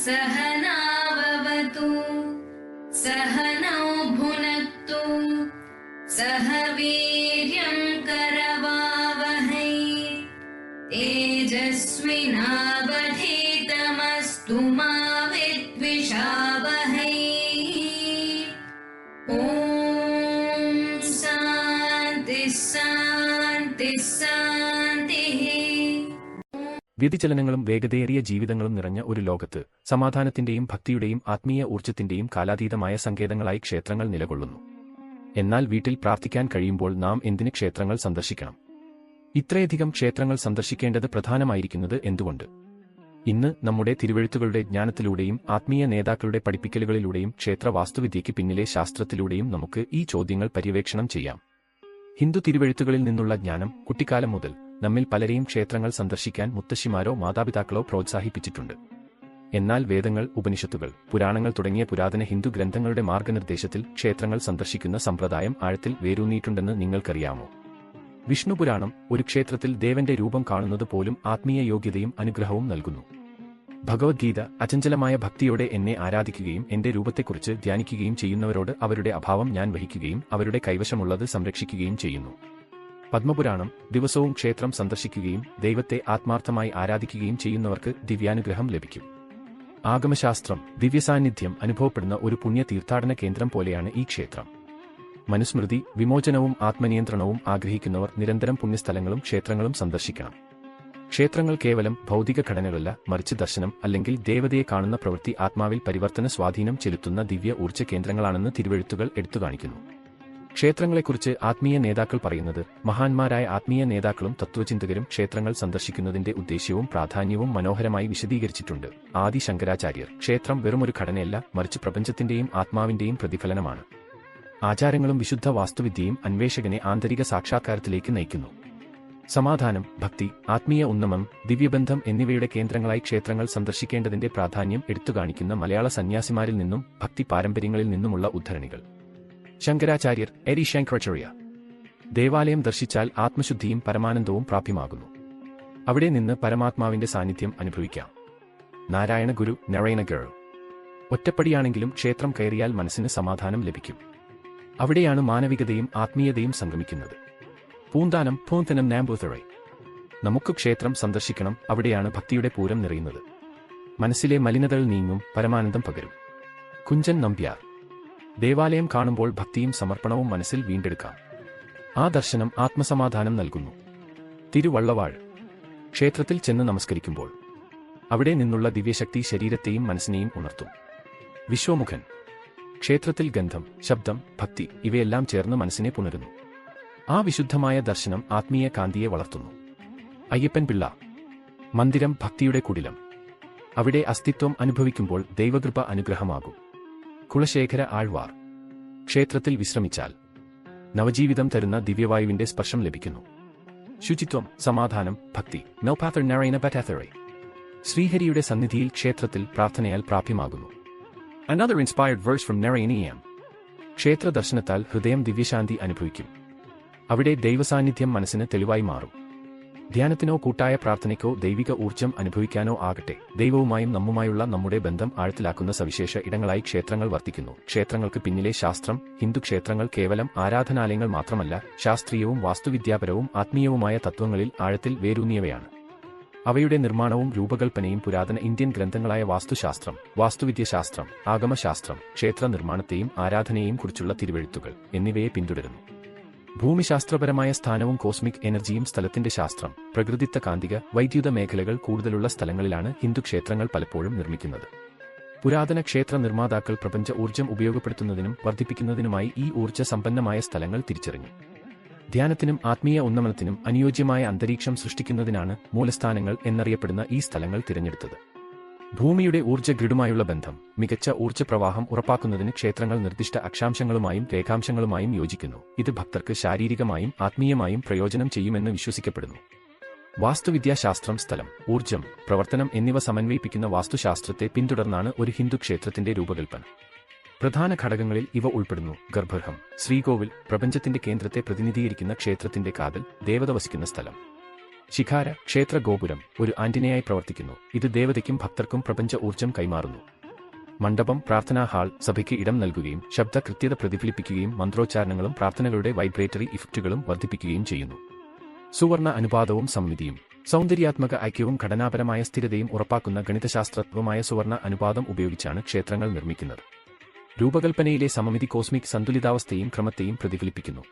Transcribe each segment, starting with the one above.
सहनाववतु सहनौ भुनक्तु सह वीर्यं करवावहै तेजस्विनावधीतमस्तु मा विद्विषावहै। ॐ शान्ति शान्ति शान्तिः। വ്യതിചലനങ്ങളും വേഗതയേറിയ ജീവിതങ്ങളും നിറഞ്ഞ ഒരു ലോകത്ത് സമാധാനത്തിന്റെയും ഭക്തിയുടെയും ആത്മീയ ഊർജ്ജത്തിന്റെയും കാലാതീതമായ സങ്കേതങ്ങളായി ക്ഷേത്രങ്ങൾ നിലകൊള്ളുന്നു. എന്നാൽ വീട്ടിൽ പ്രാർത്ഥിക്കാൻ കഴിയുമ്പോൾ നാം എന്തിന് ക്ഷേത്രങ്ങൾ സന്ദർശിക്കണം? ഇത്രയധികം ക്ഷേത്രങ്ങൾ സന്ദർശിക്കേണ്ടത് പ്രധാനമായിരിക്കുന്നത് എന്തുകൊണ്ട്? ഇന്ന് നമ്മുടെ തിരുവെഴുത്തുകളുടെ ജ്ഞാനത്തിലൂടെയും ആത്മീയ നേതാക്കളുടെ പഠിപ്പിക്കലുകളിലൂടെയും ക്ഷേത്ര വാസ്തുവിദ്യയ്ക്ക് പിന്നിലെ ശാസ്ത്രത്തിലൂടെയും നമുക്ക് ഈ ചോദ്യങ്ങൾ പര്യവേക്ഷണം ചെയ്യാം. ഹിന്ദു തിരുവെഴുത്തുകളിൽ നിന്നുള്ള ജ്ഞാനം കുട്ടിക്കാലം മുതൽ നമ്മിൽ പലരെയും ക്ഷേത്രങ്ങൾ സന്ദർശിക്കാൻ മുത്തശ്ശിമാരോ മാതാപിതാക്കളോ പ്രോത്സാഹിപ്പിച്ചിട്ടുണ്ട്. എന്നാൽ വേദങ്ങൾ, ഉപനിഷത്തുകൾ, പുരാണങ്ങൾ തുടങ്ങിയ പുരാതന ഹിന്ദു ഗ്രന്ഥങ്ങളുടെ മാർഗനിർദ്ദേശത്തിൽ ക്ഷേത്രങ്ങൾ സന്ദർശിക്കുന്ന സമ്പ്രദായം ആഴത്തിൽ വേരൂന്നിയിട്ടുണ്ടെന്ന് നിങ്ങൾക്കറിയാമോ? വിഷ്ണുപുരാണം ഒരു ക്ഷേത്രത്തിൽ ദേവന്റെ രൂപം കാണുന്നത് പോലും ആത്മീയ യോഗ്യതയും അനുഗ്രഹവും നൽകുന്നു. ഭഗവത്ഗീത അചഞ്ചലമായ ഭക്തിയോടെ എന്നെ ആരാധിക്കുകയും എന്റെ രൂപത്തെക്കുറിച്ച് ധ്യാനിക്കുകയും ചെയ്യുന്നവരോട് അവരുടെ അഭാവം ഞാൻ വഹിക്കുകയും അവരുടെ കൈവശമുള്ളത് സംരക്ഷിക്കുകയും ചെയ്യുന്നു. പത്മപുരാണം ദിവസവും ക്ഷേത്രം സന്ദർശിക്കുകയും ദൈവത്തെ ആത്മാർത്ഥമായി ആരാധിക്കുകയും ചെയ്യുന്നവർക്ക് ദിവ്യാനുഗ്രഹം ലഭിക്കും. ആഗമശാസ്ത്രം ദിവ്യസാന്നിധ്യം അനുഭവപ്പെടുന്ന ഒരു പുണ്യ തീർത്ഥാടന കേന്ദ്രം പോലെയാണ് ഈ ക്ഷേത്രം. മനുസ്മൃതി വിമോചനവും ആത്മനിയന്ത്രണവും ആഗ്രഹിക്കുന്നവർ നിരന്തരം പുണ്യസ്ഥലങ്ങളും ക്ഷേത്രങ്ങളും സന്ദർശിക്കണം. ക്ഷേത്രങ്ങൾ കേവലം ഭൗതിക ഘടനകളല്ല, മറിച്ച് ദർശനം അല്ലെങ്കിൽ ദേവതയെ കാണുന്ന പ്രവൃത്തി ആത്മാവിൽ പരിവർത്തന സ്വാധീനം ചെലുത്തുന്ന ദിവ്യ ഊർജ്ജ കേന്ദ്രങ്ങളാണെന്ന് തിരുവെഴുത്തുകൾ എടുത്തുകാണിക്കുന്നു. ക്ഷേത്രങ്ങളെക്കുറിച്ച് ആത്മീയ നേതാക്കൾ പറയുന്നത് മഹാന്മാരായ ആത്മീയ നേതാക്കളും തത്വചിന്തകരും ക്ഷേത്രങ്ങൾ സന്ദർശിക്കുന്നതിന്റെ ഉദ്ദേശ്യവും പ്രാധാന്യവും മനോഹരമായി വിശദീകരിച്ചിട്ടുണ്ട്. ആദി ശങ്കരാചാര്യർ ക്ഷേത്രം വെറുമൊരു ഘടനയല്ല, മറിച്ച് പ്രപഞ്ചത്തിന്റെയും ആത്മാവിന്റെയും പ്രതിഫലനമാണ്. ആചാരങ്ങളും വിശുദ്ധ വാസ്തുവിദ്യയും അന്വേഷകനെ ആന്തരിക സാക്ഷാത്കാരത്തിലേക്ക് നയിക്കുന്നു. സമാധാനം, ഭക്തി, ആത്മീയ ഉന്നമനം, ദിവ്യബന്ധം എന്നിവയുടെ കേന്ദ്രങ്ങളായി ക്ഷേത്രങ്ങൾ സന്ദർശിക്കേണ്ടതിന്റെ പ്രാധാന്യം എടുത്തുകാണിക്കുന്ന മലയാള സന്യാസിമാരിൽ നിന്നും ഭക്തി പാരമ്പര്യങ്ങളിൽ നിന്നുമുള്ള ഉദ്ധരണികൾ. ശങ്കരാചാര്യർ എരി ശങ്കരാചാര്യ ദേവാലയം ദർശിച്ചാൽ ആത്മശുദ്ധിയും പരമാനന്ദവും പ്രാപ്യമാകുന്നു. അവിടെ നിന്ന് പരമാത്മാവിന്റെ സാന്നിധ്യം അനുഭവിക്കാം. നാരായണ ഗുരു നാരായണ ഗുരു ഒറ്റപ്പടിയാണെങ്കിലും ക്ഷേത്രം കയറിയാൽ മനസ്സിന് സമാധാനം ലഭിക്കും. അവിടെയാണ് മാനവികതയും ആത്മീയതയും സംഗമിക്കുന്നത്. പൂന്താനം പൂന്തനം നാമ്പൂത്തറൈ നമുക്ക് ക്ഷേത്രം സന്ദർശിക്കണം. അവിടെയാണ് ഭക്തിയുടെ പൂരം നിറയുന്നത്. മനസ്സിലെ മലിനതകൾ നീങ്ങും, പരമാനന്ദം പകരും. കുഞ്ചൻ നമ്പ്യാർ ദേവാലയം കാണുമ്പോൾ ഭക്തിയും സമർപ്പണവും മനസ്സിൽ വീണ്ടെടുക്കാം. ആ ദർശനം ആത്മസമാധാനം നൽകുന്നു. തിരുവള്ളവാഴ് ക്ഷേത്രത്തിൽ ചെന്ന് നമസ്കരിക്കുമ്പോൾ അവിടെ നിന്നുള്ള ദിവ്യശക്തി ശരീരത്തെയും മനസ്സിനെയും ഉണർത്തും. വിശ്വമുഖൻ ക്ഷേത്രത്തിൽ ഗന്ധം, ശബ്ദം, ഭക്തി ഇവയെല്ലാം ചേർന്ന് മനസ്സിനെ പുണരുന്നു. ആ വിശുദ്ധമായ ദർശനം ആത്മീയ കാന്തിയെ വളർത്തുന്നു. അയ്യപ്പൻ പിള്ള മന്ദിരം ഭക്തിയുടെ കുടിലം. അവിടെ അസ്തിത്വം അനുഭവിക്കുമ്പോൾ ദൈവകൃപ അനുഗ്രഹമാകും. കുളശേഖര ആഴ്വാർ ക്ഷേത്രത്തിൽ വിശ്രമിച്ചാൽ നവജീവിതം തരുന്ന ദിവ്യവായുവിന്റെ സ്പർശം ലഭിക്കുന്നു. ശുചിത്വം, സമാധാനം, ഭക്തി നൗപാഥർ നാരായണ ബറ്റാഥറൈ ശ്രീഹരിയുടെ സന്നിധിയിൽ ക്ഷേത്രത്തിൽ പ്രാർത്ഥനയാൽ പ്രാപ്യമാകുന്നു. Another inspired verse from Narayana. ക്ഷേത്ര ദർശനത്താൽ ഹൃദയം ദിവ്യശാന്തി അനുഭവിക്കും. അവിടെ ദൈവസാന്നിധ്യം മനസ്സിന് തെളിവായി മാറും. ധ്യാനത്തിനോ കൂട്ടായ പ്രാർത്ഥനയ്ക്കോ ദൈവിക ഊർജ്ജം അനുഭവിക്കാനോ ആകട്ടെ, ദൈവവുമായും നമ്മുമായുള്ള നമ്മുടെ ബന്ധം ആഴത്തിലാക്കുന്ന സവിശേഷ ഇടങ്ങളായി ക്ഷേത്രങ്ങൾ വർത്തിക്കുന്നു. ക്ഷേത്രങ്ങൾക്ക് പിന്നിലെ ശാസ്ത്രം. ഹിന്ദു ക്ഷേത്രങ്ങൾ കേവലം ആരാധനാലയങ്ങൾ മാത്രമല്ല, ശാസ്ത്രീയവും വാസ്തുവിദ്യാപരവും ആത്മീയവുമായ തത്വങ്ങളിൽ ആഴത്തിൽ വേരൂന്നിയവയാണ്. അവയുടെ നിർമ്മാണവും രൂപകൽപ്പനയും പുരാതന ഇന്ത്യൻ ഗ്രന്ഥങ്ങളായ വാസ്തുശാസ്ത്രം, വാസ്തുവിദ്യശാസ്ത്രം, ആഗമശാസ്ത്രം, ക്ഷേത്ര നിർമ്മാണത്തെയും ആരാധനയെയും കുറിച്ചുള്ള തിരുവെഴുത്തുകൾ എന്നിവയെ പിന്തുടരുന്നു. ഭൂമിശാസ്ത്രപരമായ സ്ഥാനവും കോസ്മിക് എനർജിയും സ്ഥലത്തിന്റെ ശാസ്ത്രം, പ്രകൃതിദത്ത കാന്തിക, വൈദ്യുത മേഖലകൾ കൂടുതലുള്ള സ്ഥലങ്ങളിലാണ് ഹിന്ദു ക്ഷേത്രങ്ങൾ പലപ്പോഴും നിർമ്മിക്കുന്നത്. പുരാതന ക്ഷേത്ര നിർമ്മാതാക്കൾ പ്രപഞ്ച ഊർജ്ജം ഉപയോഗപ്പെടുത്തുന്നതിനും വർദ്ധിപ്പിക്കുന്നതിനുമായി ഈ ഊർജ്ജ സമ്പന്നമായ സ്ഥലങ്ങൾ തിരിച്ചറിഞ്ഞു. ധ്യാനത്തിനും ആത്മീയ ഉന്നമനത്തിനും അനുയോജ്യമായ അന്തരീക്ഷം സൃഷ്ടിക്കുന്നതിനാണ് മൂലസ്ഥാനങ്ങൾ എന്നറിയപ്പെടുന്ന ഈ സ്ഥലങ്ങൾ തിരഞ്ഞെടുത്തത്. ഭൂമിയുടെ ഊർജ്ജ ഗ്രിഡുമായുള്ള ബന്ധം, മികച്ച ഊർജ്ജ പ്രവാഹം ഉറപ്പാക്കുന്നതിന് ക്ഷേത്രങ്ങൾ നിർദ്ദിഷ്ട അക്ഷാംശങ്ങളുമായും രേഖാംശങ്ങളുമായും യോജിക്കുന്നു. ഇത് ഭക്തർക്ക് ശാരീരികമായും ആത്മീയമായും പ്രയോജനം ചെയ്യുമെന്ന് വിശ്വസിക്കപ്പെടുന്നു. വാസ്തുവിദ്യാശാസ്ത്രം സ്ഥലം, ഊർജ്ജം, പ്രവർത്തനം എന്നിവ സമന്വയിപ്പിക്കുന്ന വാസ്തുശാസ്ത്രത്തെ പിന്തുടർന്നാണ് ഒരു ഹിന്ദു ക്ഷേത്രത്തിന്റെ രൂപകൽപ്പന. പ്രധാന ഘടകങ്ങളിൽ ഇവ ഉൾപ്പെടുന്നു: ഗർഭഗൃഹം, ശ്രീകോവിൽ, പ്രപഞ്ചത്തിന്റെ കേന്ദ്രത്തെ പ്രതിനിധീകരിക്കുന്ന ക്ഷേത്രത്തിന്റെ കാതൽ, ദേവത വസിക്കുന്ന സ്ഥലം. ശിഖാര ക്ഷേത്ര ഗോപുരം ഒരു ആന്റിനയായി പ്രവർത്തിക്കുന്നു. ഇത് ദേവതയ്ക്കും ഭക്തർക്കും പ്രപഞ്ച ഊർജ്ജം കൈമാറുന്നു. മണ്ഡപം പ്രാർത്ഥനാ ഹാൾ സഭയ്ക്ക് ഇടം നൽകുകയും ശബ്ദ കൃത്യത പ്രതിഫലിപ്പിക്കുകയും മന്ത്രോച്ചാരണങ്ങളും പ്രാർത്ഥനകളുടെ വൈബ്രേറ്ററി ഇഫക്റ്റുകളും വർദ്ധിപ്പിക്കുകയും ചെയ്യുന്നു. സുവർണ അനുപാതവും സമമിതിയും സൗന്ദര്യാത്മക ഐക്യവും ഘടനാപരമായ സ്ഥിരതയും ഉറപ്പാക്കുന്ന ഗണിതശാസ്ത്രത്വമായ സുവർണ അനുപാതം ഉപയോഗിച്ചാണ് ക്ഷേത്രങ്ങൾ നിർമ്മിക്കുന്നത്. രൂപകൽപ്പനയിലെ സമമിതി കോസ്മിക് സന്തുലിതാവസ്ഥയും ക്രമത്തെയും പ്രതിഫലിപ്പിക്കുന്നു.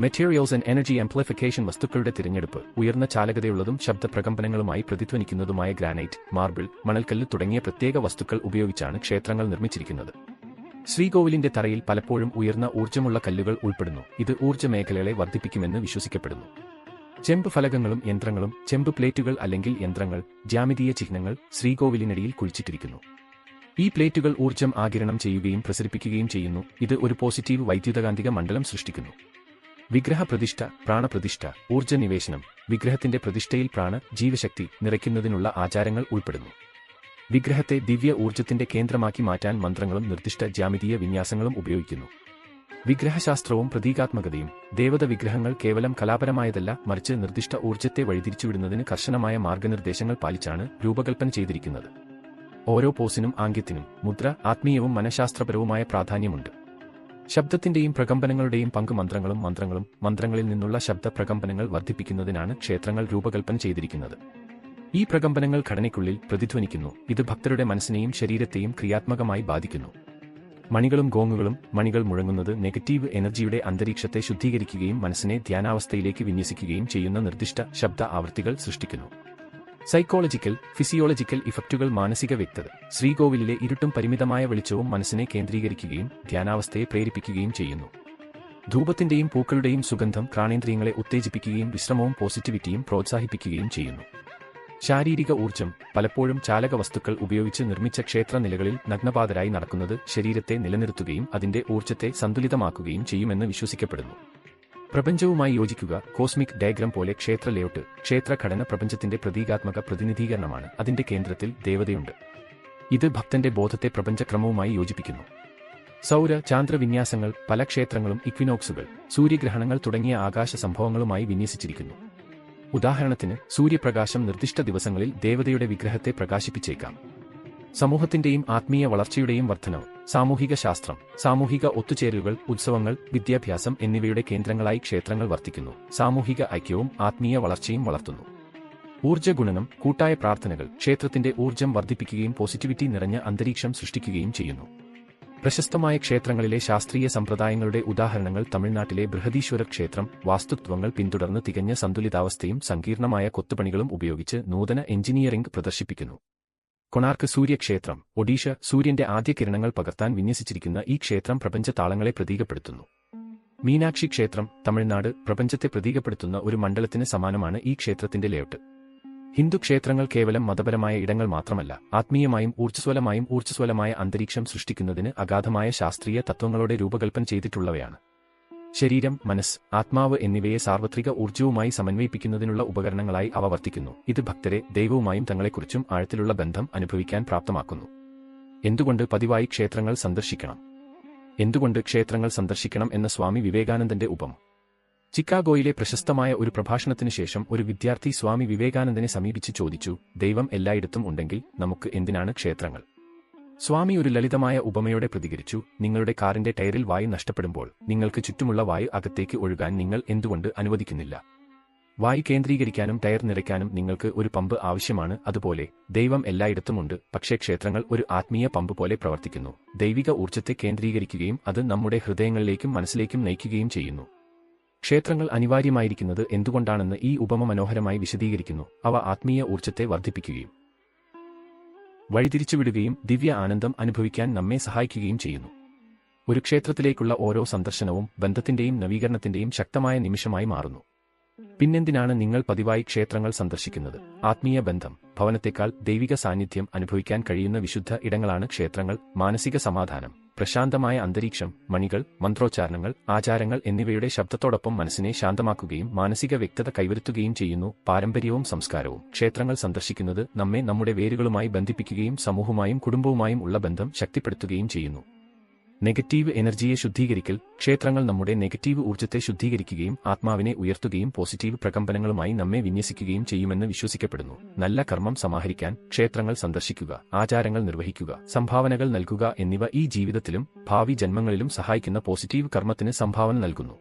മെറ്റീരിയൽസ് ആൻഡ് എനർജി ആംപ്ലിഫിക്കേഷൻ വസ്തുക്കളുടെ തിരഞ്ഞെടുപ്പ് ഉയർന്ന ചാലകതയുള്ളതും ശബ്ദപ്രകമ്പനങ്ങളുമായി പ്രതിധ്വനിക്കുന്നതുമായ ഗ്രാനൈറ്റ്, മാർബിൾ, മണൽക്കല്ല് തുടങ്ങിയ പ്രത്യേക വസ്തുക്കൾ ഉപയോഗിച്ചാണ് ക്ഷേത്രങ്ങൾ നിർമ്മിച്ചിരിക്കുന്നത്. ശ്രീകോവിലിന്റെ തറയിൽ പലപ്പോഴും ഉയർന്ന ഊർജ്ജമുള്ള കല്ലുകൾ ഉൾപ്പെടുന്നു. ഇത് ഊർജ്ജ മേഖലകളെ വർദ്ധിപ്പിക്കുമെന്ന് വിശ്വസിക്കപ്പെടുന്നു. ചെമ്പ് ഫലകങ്ങളും യന്ത്രങ്ങളും ചെമ്പ് പ്ലേറ്റുകൾ അല്ലെങ്കിൽ യന്ത്രങ്ങൾ ജ്യാമിതീയ ചിഹ്നങ്ങൾ ശ്രീകോവിലിനടിയിൽ കുഴിച്ചിട്ടിരിക്കുന്നു. ഈ പ്ലേറ്റുകൾ ഊർജ്ജം ആഗിരണം ചെയ്യുകയും പ്രസരിപ്പിക്കുകയും ചെയ്യുന്നു. ഇത് ഒരു പോസിറ്റീവ് വൈദ്യുതകാന്തിക മണ്ഡലം സൃഷ്ടിക്കുന്നു. വിഗ്രഹ പ്രതിഷ്ഠ പ്രാണപ്രതിഷ്ഠ ഊർജ്ജ നിവേശനം വിഗ്രഹത്തിന്റെ പ്രതിഷ്ഠയിൽ ജീവശക്തി നിറയ്ക്കുന്നതിനുള്ള ആചാരങ്ങൾ ഉൾപ്പെടുന്നു. വിഗ്രഹത്തെ ദിവ്യ ഊർജ്ജത്തിന്റെ കേന്ദ്രമാക്കി മാറ്റാൻ മന്ത്രങ്ങളും നിർദ്ദിഷ്ട ജ്യാമിതീയ വിന്യാസങ്ങളും ഉപയോഗിക്കുന്നു. വിഗ്രഹശാസ്ത്രവും പ്രതീകാത്മകതയും ദേവത വിഗ്രഹങ്ങൾ കേവലം കലാപരമായതല്ല, മറിച്ച് നിർദ്ദിഷ്ട ഊർജ്ജത്തെ വഴിതിരിച്ചുവിടുന്നതിന് കർശനമായ മാർഗനിർദ്ദേശങ്ങൾ പാലിച്ചാണ് രൂപകൽപ്പന ചെയ്തിരിക്കുന്നത്. ഓരോ പോസിനും ആംഗ്യത്തിനും മുദ്ര ആത്മീയവും മനഃശാസ്ത്രപരവുമായ പ്രാധാന്യമുണ്ട്. ശബ്ദത്തിന്റെയും പ്രകമ്പനങ്ങളുടെയും പങ്ക് മന്ത്രങ്ങളിൽ നിന്നുള്ള ശബ്ദ പ്രകമ്പനങ്ങൾ വർദ്ധിപ്പിക്കുന്നതിനാണ് ക്ഷേത്രങ്ങൾ രൂപകൽപ്പന ചെയ്തിരിക്കുന്നത്. ഈ പ്രകമ്പനങ്ങൾ ഘടനയ്ക്കുള്ളിൽ പ്രതിധ്വനിക്കുന്നു. ഇത് ഭക്തരുടെ മനസ്സിനെയും ശരീരത്തെയും ക്രിയാത്മകമായി ബാധിക്കുന്നു. മണികളും ഗോങ്ങുകളും മണികൾ മുഴങ്ങുന്നത് നെഗറ്റീവ് എനർജിയുടെ അന്തരീക്ഷത്തെ ശുദ്ധീകരിക്കുകയും മനസ്സിനെ ധ്യാനാവസ്ഥയിലേക്ക് വിന്യസിക്കുകയും ചെയ്യുന്ന നിർദ്ദിഷ്ട ശബ്ദ ആവൃത്തികൾ സൃഷ്ടിക്കുന്നു. സൈക്കോളജിക്കൽ ഫിസിയോളജിക്കൽ ഇഫക്റ്റുകൾ മാനസിക വ്യക്തത ശ്രീകോവിലിലെ ഇരുട്ടും പരിമിതമായ വെളിച്ചവും മനസ്സിനെ കേന്ദ്രീകരിക്കുകയും ധ്യാനാവസ്ഥയെ പ്രേരിപ്പിക്കുകയും ചെയ്യുന്നു. ധൂപത്തിന്റെയും പൂക്കളുടെയും സുഗന്ധം ഘ്രാണേന്ദ്രിയങ്ങളെ ഉത്തേജിപ്പിക്കുകയും വിശ്രമവും പോസിറ്റിവിറ്റിയും പ്രോത്സാഹിപ്പിക്കുകയും ചെയ്യുന്നു. ശാരീരിക ഊർജ്ജം പലപ്പോഴും ചാലക വസ്തുക്കൾ ഉപയോഗിച്ച് നിർമ്മിച്ച ക്ഷേത്ര നിലകളിൽ നഗ്നപാതരായി നടക്കുന്നത് ശരീരത്തെ നിലനിർത്തുകയും അതിന്റെ ഊർജ്ജത്തെ സന്തുലിതമാക്കുകയും ചെയ്യുമെന്ന് വിശ്വസിക്കപ്പെടുന്നു. പ്രപഞ്ചവുമായി യോജിക്കുക കോസ്മിക് ഡയഗ്രം പോലെ ക്ഷേത്ര ലേഔട്ട് ക്ഷേത്രഘടന പ്രപഞ്ചത്തിന്റെ പ്രതീകാത്മക പ്രതിനിധീകരണമാണ്. അതിന്റെ കേന്ദ്രത്തിൽ ദേവതയുണ്ട്. ഇത് ഭക്തന്റെ ബോധത്തെ പ്രപഞ്ചക്രമവുമായി യോജിപ്പിക്കുന്നു. സൗര ചാന്ദ്ര വിന്യാസങ്ങൾ പല ക്ഷേത്രങ്ങളും ഇക്വിനോക്സുകൾ സൂര്യഗ്രഹണങ്ങൾ തുടങ്ങിയ ആകാശ സംഭവങ്ങളുമായി വിന്യസിച്ചിരിക്കുന്നു. ഉദാഹരണത്തിന് സൂര്യപ്രകാശം നിർദ്ദിഷ്ട ദിവസങ്ങളിൽ ദേവതയുടെ വിഗ്രഹത്തെ പ്രകാശിപ്പിച്ചേക്കാം. സമൂഹത്തിന്റെയും ആത്മീയ വളർച്ചയുടെയും വർധനവ് സാമൂഹിക ശാസ്ത്രം സാമൂഹിക ഒത്തുചേരലുകൾ ഉത്സവങ്ങൾ വിദ്യാഭ്യാസം എന്നിവയുടെ കേന്ദ്രങ്ങളായി ക്ഷേത്രങ്ങൾ വർത്തിക്കുന്നു. സാമൂഹിക ഐക്യവും ആത്മീയ വളർച്ചയും വളർത്തുന്നു. ഊർജ്ജ ഗുണനം കൂട്ടായ പ്രാർത്ഥനകൾ ക്ഷേത്രത്തിന്റെ ഊർജ്ജം വർദ്ധിപ്പിക്കുകയും പോസിറ്റിവിറ്റി നിറഞ്ഞ അന്തരീക്ഷം സൃഷ്ടിക്കുകയും ചെയ്യുന്നു. പ്രശസ്തമായ ക്ഷേത്രങ്ങളിലെ ശാസ്ത്രീയ സമ്പ്രദായങ്ങളുടെ ഉദാഹരണങ്ങൾ തമിഴ്നാട്ടിലെ ബൃഹദീശ്വരർ ക്ഷേത്രം വാസ്തുത്വങ്ങൾ പിന്തുടർന്ന് തികഞ്ഞ സന്തുലിതാവസ്ഥയും സങ്കീർണമായ കൊത്തുപണികളും ഉപയോഗിച്ച് നൂതന എഞ്ചിനീയറിംഗ് പ്രദർശിപ്പിക്കുന്നു. കൊണാർക്ക് സൂര്യക്ഷേത്രം ഒഡീഷ സൂര്യന്റെ ആദ്യ കിരണങ്ങൾ പകർത്താൻ വിന്യസിച്ചിരിക്കുന്ന ഈ ക്ഷേത്രം പ്രപഞ്ച താളങ്ങളെ പ്രതീകപ്പെടുത്തുന്നു. മീനാക്ഷി ക്ഷേത്രം തമിഴ്നാട് പ്രപഞ്ചത്തെ പ്രതീകപ്പെടുത്തുന്ന ഒരു മണ്ഡലത്തിന് സമാനമാണ് ഈ ക്ഷേത്രത്തിന്റെ ലേഔട്ട്. ഹിന്ദു ക്ഷേത്രങ്ങൾ കേവലം മതപരമായ ഇടങ്ങൾ മാത്രമല്ല, ആത്മീയമായും ഊർജ്ജസ്വലമായ അന്തരീക്ഷം സൃഷ്ടിക്കുന്നതിന് അഗാധമായ ശാസ്ത്രീയ തത്വങ്ങളോടെ രൂപകൽപ്പന ചെയ്തിട്ടുള്ളവയാണ്. ശരീരം മനസ്സ് ആത്മാവ് എന്നിവയെ സാർവത്രിക ഊർജ്ജവുമായി സമന്വയിപ്പിക്കുന്നതിനുള്ള ഉപകരണങ്ങളായി അവ വർത്തിക്കുന്നു. ഇത് ഭക്തരെ ദൈവവുമായും തങ്ങളെക്കുറിച്ചും ആഴത്തിലുള്ള ബന്ധം അനുഭവിക്കാൻ പ്രാപ്തമാക്കുന്നു. എന്തുകൊണ്ട് പതിവായി ക്ഷേത്രങ്ങൾ സന്ദർശിക്കണം? എന്തുകൊണ്ട് ക്ഷേത്രങ്ങൾ സന്ദർശിക്കണം എന്ന സ്വാമി വിവേകാനന്ദന്റെ ഉപമ. ചിക്കാഗോയിലെ പ്രശസ്തമായ ഒരു പ്രഭാഷണത്തിനു ശേഷം ഒരു വിദ്യാർത്ഥി സ്വാമി വിവേകാനന്ദനെ സമീപിച്ച് ചോദിച്ചു, ദൈവം എല്ലായിടത്തും ഉണ്ടെങ്കിൽ നമുക്ക് എന്തിനാണ് ക്ഷേത്രങ്ങൾ? സ്വാമി ഒരു ലളിതമായ ഉപമയോടെ പ്രതികരിച്ചു, നിങ്ങളുടെ കാറിന്റെ ടയറിൽ വായു നഷ്ടപ്പെടുമ്പോൾ നിങ്ങൾക്ക് ചുറ്റുമുള്ള വായു അകത്തേക്ക് ഒഴുകാൻ നിങ്ങൾ എന്തുകൊണ്ട് അനുവദിക്കുന്നില്ല? വായു കേന്ദ്രീകരിക്കാനും ടയർ നിറയ്ക്കാനും നിങ്ങൾക്ക് ഒരു പമ്പ് ആവശ്യമാണ്. അതുപോലെ ദൈവം എല്ലായിടത്തുമുണ്ട്, പക്ഷേ ക്ഷേത്രങ്ങൾ ഒരു ആത്മീയ പമ്പ് പോലെ പ്രവർത്തിക്കുന്നു. ദൈവിക ഊർജ്ജത്തെ കേന്ദ്രീകരിക്കുകയും അത് നമ്മുടെ ഹൃദയങ്ങളിലേക്കും മനസ്സിലേക്കും നയിക്കുകയും ചെയ്യുന്നു. ക്ഷേത്രങ്ങൾ അനിവാര്യമായിരിക്കുന്നത് എന്തുകൊണ്ടാണെന്ന് ഈ ഉപമ മനോഹരമായി വിശദീകരിക്കുന്നു. അവ ആത്മീയ ഊർജ്ജത്തെ വർദ്ധിപ്പിക്കുകയും വഴിതിരിച്ചുവിടുകയും ദിവ്യ ആനന്ദം അനുഭവിക്കാൻ നമ്മെ സഹായിക്കുകയും ചെയ്യുന്നു. ഒരു ക്ഷേത്രത്തിലേക്കുള്ള ഓരോ സന്ദർശനവും ബന്ധത്തിന്റെയും നവീകരണത്തിന്റെയും ശക്തമായ നിമിഷമായി മാറുന്നു. പിന്നെന്തിനാണ് നിങ്ങൾ പതിവായി ക്ഷേത്രങ്ങൾ സന്ദർശിക്കുന്നത്? ആത്മീയ ബന്ധം ഭവനത്തേക്കാൾ ദൈവിക സാന്നിധ്യം അനുഭവിക്കാൻ കഴിയുന്ന വിശുദ്ധ ഇടങ്ങളാണ് ക്ഷേത്രങ്ങൾ. മാനസിക സമാധാനം പ്രശാന്തമായ അന്തരീക്ഷം മണികൾ മന്ത്രോച്ചാരണങ്ങൾ ആചാരങ്ങൾ എന്നിവയുടെ ശബ്ദത്തോടൊപ്പം മനസ്സിനെ ശാന്തമാക്കുകയും മാനസിക വ്യക്തത കൈവരുത്തുകയും ചെയ്യുന്നു. പാരമ്പര്യവും സംസ്കാരവും ക്ഷേത്രങ്ങൾ സന്ദർശിക്കുന്നത് നമ്മെ നമ്മുടെ വേരുകളുമായി ബന്ധിപ്പിക്കുകയും സമൂഹവുമായും കുടുംബവുമായും ഉള്ള ബന്ധം ശക്തിപ്പെടുത്തുകയും ചെയ്യുന്നു. നെഗറ്റീവ് എനർജിയെ ശുദ്ധീകരിക്കൽ. ക്ഷേത്രങ്ങൾ നമ്മുടെ നെഗറ്റീവ് ഊർജ്ജത്തെ ശുദ്ധീകരിക്കുകയും ആത്മാവിനെ ഉയർത്തുകയും പോസിറ്റീവ് പ്രകമ്പനങ്ങളുമായി നമ്മെ വിന്യസിക്കുകയും ചെയ്യുമെന്ന് വിശ്വസിക്കപ്പെടുന്നു. നല്ല കർമ്മം സമാഹരിക്കാൻ ക്ഷേത്രങ്ങൾ സന്ദർശിക്കുക, ആചാരങ്ങൾ നിർവഹിക്കുക, സംഭാവനകൾ നൽകുക എന്നിവ ഈ ജീവിതത്തിലും ഭാവി ജന്മങ്ങളിലും സഹായിക്കുന്ന പോസിറ്റീവ് കർമ്മത്തിന് സംഭാവന നൽകുന്നു.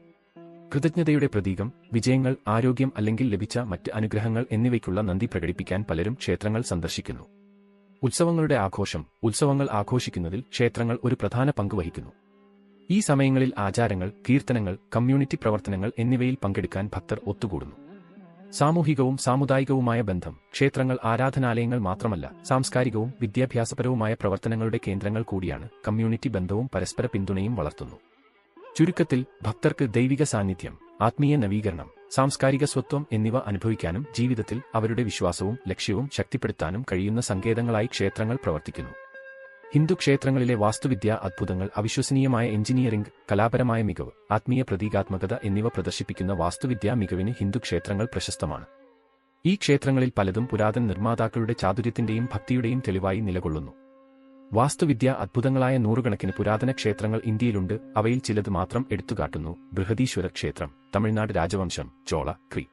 കൃതജ്ഞതയുടെ പ്രതീകം. വിജയങ്ങൾ, ആരോഗ്യം അല്ലെങ്കിൽ ലഭിച്ച മറ്റ് അനുഗ്രഹങ്ങൾ എന്നിവയ്ക്കുള്ള നന്ദി പ്രകടിപ്പിക്കാൻ പലരും ക്ഷേത്രങ്ങൾ സന്ദർശിക്കുന്നു. ഉത്സവങ്ങളുടെ ആഘോഷം. ഉത്സവങ്ങൾ ആഘോഷിക്കുന്നതിൽ ക്ഷേത്രങ്ങൾ ഒരു പ്രധാന പങ്ക് വഹിക്കുന്നു. ഈ സമയങ്ങളിൽ ആചാരങ്ങൾ, കീർത്തനങ്ങൾ, കമ്മ്യൂണിറ്റി പ്രവർത്തനങ്ങൾ എന്നിവയിൽ പങ്കെടുക്കാൻ ഭക്തർ ഒത്തുകൂടുന്നു. സാമൂഹികവും സാമുദായികവുമായ ബന്ധം. ക്ഷേത്രങ്ങൾ ആരാധനാലയങ്ങൾ മാത്രമല്ല, സാംസ്കാരികവും വിദ്യാഭ്യാസപരവുമായ പ്രവർത്തനങ്ങളുടെ കേന്ദ്രങ്ങൾ കൂടിയാണ്. കമ്മ്യൂണിറ്റി ബന്ധവും പരസ്പര പിന്തുണയും വളർത്തുന്നു. ചുരുക്കത്തിൽ, ഭക്തർക്ക് ദൈവിക സാന്നിധ്യം, ആത്മീയ നവീകരണം, സാംസ്കാരിക സ്വത്വം എന്നിവ അനുഭവിക്കാനും ജീവിതത്തിൽ അവരുടെ വിശ്വാസവും ലക്ഷ്യവും ശക്തിപ്പെടുത്താനും കഴിയുന്ന സങ്കേതങ്ങളായി ക്ഷേത്രങ്ങൾ പ്രവർത്തിക്കുന്നു. ഹിന്ദു ക്ഷേത്രങ്ങളിലെ വാസ്തുവിദ്യാ അദ്ഭുതങ്ങൾ, അവിശ്വസനീയമായ എഞ്ചിനീയറിംഗ്, കലാപരമായ മികവ്, ആത്മീയ പ്രതീകാത്മകത എന്നിവ പ്രദർശിപ്പിക്കുന്ന വാസ്തുവിദ്യാ മികവിന് ഹിന്ദു ക്ഷേത്രങ്ങൾ പ്രശസ്തമാണ്. ഈ ക്ഷേത്രങ്ങളിൽ പലതും പുരാതന നിർമ്മാതാക്കളുടെ ചാതുര്യത്തിന്റെയും ഭക്തിയുടെയും തെളിവായി നിലകൊള്ളുന്നു. വാസ്തുവിദ്യ അദ്ഭുതങ്ങളായ നൂറുകണക്കിന് പുരാതന ക്ഷേത്രങ്ങൾ ഇന്ത്യയിലുണ്ട്. അവയിൽ ചിലത് മാത്രം എടുത്തുകാട്ടുന്നു. ബൃഹദീശ്വര ക്ഷേത്രം, തമിഴ്നാട് രാജവംശം, ചോള ക്രി.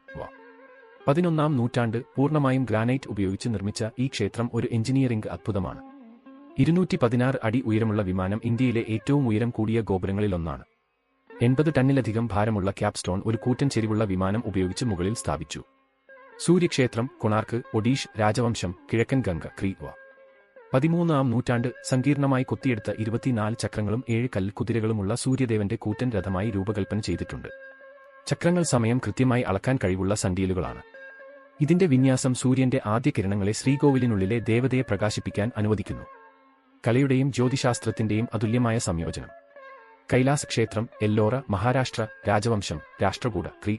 11ാം നൂറ്റാണ്ട് പൂർണ്ണമായും ഗ്രാനൈറ്റ് ഉപയോഗിച്ച് നിർമ്മിച്ച ഈ ക്ഷേത്രം ഒരു എഞ്ചിനീയറിംഗ് അദ്ഭുതമാണ്. 216 അടി ഉയരമുള്ള വിമാനം ഇന്ത്യയിലെ ഏറ്റവും ഉയരം കൂടിയ ഗോപുരങ്ങളിലൊന്നാണ്. 80 ടണ്ണിലധികം ഭാരമുള്ള ക്യാപ്സ്റ്റോൺ ഒരു കൂറ്റൻ ചെരിവുള്ള വിമാനം ഉപയോഗിച്ച് മുകളിൽ സ്ഥാപിച്ചു. സൂര്യക്ഷേത്രം, കൊണാർക്ക്, ഒഡീഷ് രാജവംശം, കിഴക്കൻ ഗംഗ ക്രി. 13ാം നൂറ്റാണ്ട് സങ്കീർണമായി കൊത്തിയെടുത്ത 24 ചക്രങ്ങളും 7 കൽക്കുതിരകളുമുള്ള സൂര്യദേവന്റെ കൂറ്റൻ രഥമായി രൂപകൽപ്പന ചെയ്തിട്ടുണ്ട്. ചക്രങ്ങൾ സമയം കൃത്യമായി അളക്കാൻ കഴിവുള്ള സണ്ടീലുകളാണ്. ഇതിന്റെ വിന്യാസം സൂര്യന്റെ ആദ്യ കിരണങ്ങളെ ശ്രീകോവിലിനുള്ളിലെ ദേവതയെ പ്രകാശിപ്പിക്കാൻ അനുവദിക്കുന്നു. കലയുടെയും ജ്യോതിശാസ്ത്രത്തിന്റെയും അതുല്യമായ സംയോജനം. കൈലാസ് ക്ഷേത്രം, എല്ലോറ, മഹാരാഷ്ട്ര രാജവംശം, രാഷ്ട്രകൂട ക്രി.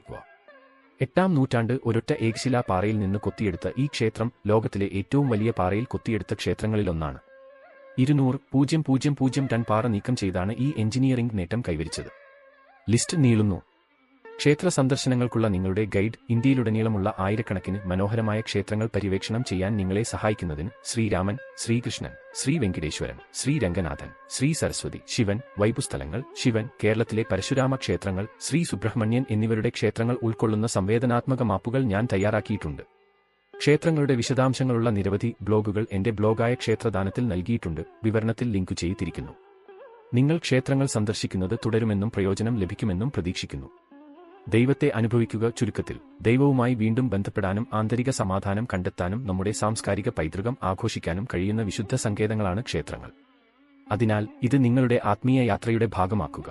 8ാം നൂറ്റാണ്ട് ഒരൊറ്റ ഏകശിലാ പാറയിൽ നിന്ന് കൊത്തിയെടുത്ത ഈ ക്ഷേത്രം ലോകത്തിലെ ഏറ്റവും വലിയ പാറയിൽ കൊത്തിയെടുത്ത ക്ഷേത്രങ്ങളിലൊന്നാണ്. 200,000 ടൺ പാറ നീക്കം ചെയ്താണ് ഈ എഞ്ചിനീയറിംഗ് നേട്ടം കൈവരിച്ചത്. ലിസ്റ്റ് നീളുന്നു. ക്ഷേത്ര സന്ദർശനങ്ങൾക്കുള്ള നിങ്ങളുടെ ഗൈഡ്. ഇന്ത്യയിലുടനീളമുള്ള ആയിരക്കണക്കിന് മനോഹരമായ ക്ഷേത്രങ്ങൾ പര്യവേക്ഷണം ചെയ്യാൻ നിങ്ങളെ സഹായിക്കുന്നതിന് ശ്രീരാമൻ, ശ്രീകൃഷ്ണൻ, ശ്രീ വെങ്കിടേശ്വരൻ, ശ്രീ രംഗനാഥൻ, ശ്രീ സരസ്വതി, ശിവൻ, വൈപുസ്ഥലങ്ങൾ, ശിവൻ, കേരളത്തിലെ പരശുരാമ ക്ഷേത്രങ്ങൾ, ശ്രീ സുബ്രഹ്മണ്യൻ എന്നിവരുടെ ക്ഷേത്രങ്ങൾ ഉൾക്കൊള്ളുന്ന സംവേദനാത്മക മാപ്പുകൾ ഞാൻ തയ്യാറാക്കിയിട്ടുണ്ട്. ക്ഷേത്രങ്ങളുടെ വിശദാംശങ്ങളുള്ള നിരവധി ബ്ലോഗുകൾ എന്റെ ബ്ലോഗായ ക്ഷേത്രദാനത്തിൽ നൽകിയിട്ടുണ്ട്. വിവരണത്തിൽ ലിങ്കു ചെയ്തിരിക്കുന്നു. നിങ്ങൾ ക്ഷേത്രങ്ങൾ സന്ദർശിക്കുന്നത് തുടരുമെന്നും പ്രയോജനം ലഭിക്കുമെന്നും പ്രതീക്ഷിക്കുന്നു. ദൈവത്തെ അനുഭവിക്കുക. ചുരുക്കത്തിൽ, ദൈവവുമായി വീണ്ടും ബന്ധപ്പെടാനും ആന്തരിക സമാധാനം കണ്ടെത്താനും നമ്മുടെ സാംസ്കാരിക പൈതൃകം ആഘോഷിക്കാനും കഴിയുന്ന വിശുദ്ധ സങ്കേതങ്ങളാണ് ക്ഷേത്രങ്ങൾ. അതിനാൽ ഇത് നിങ്ങളുടെ ആത്മീയ യാത്രയുടെ ഭാഗമാക്കുക.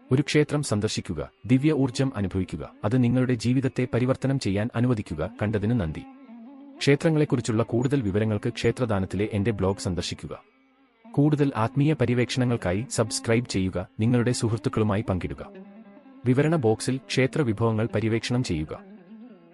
ഒരു ക്ഷേത്രം സന്ദർശിക്കുക, ദിവ്യ ഊർജ്ജം അനുഭവിക്കുക, അത് നിങ്ങളുടെ ജീവിതത്തെ പരിവർത്തനം ചെയ്യാൻ അനുവദിക്കുക. കണ്ടതിന് നന്ദി. ക്ഷേത്രങ്ങളെക്കുറിച്ചുള്ള കൂടുതൽ വിവരങ്ങൾക്ക് ക്ഷേത്രദാനത്തിലെ എന്റെ ബ്ലോഗ് സന്ദർശിക്കുക. കൂടുതൽ ആത്മീയ പര്യവേക്ഷണങ്ങൾക്കായി സബ്സ്ക്രൈബ് ചെയ്യുക, നിങ്ങളുടെ സുഹൃത്തുക്കളുമായി പങ്കിടുക. വിവരണ ബോക്സിൽ ക്ഷേത്ര വിഭവങ്ങൾ പര്യവേക്ഷണം ചെയ്യുക.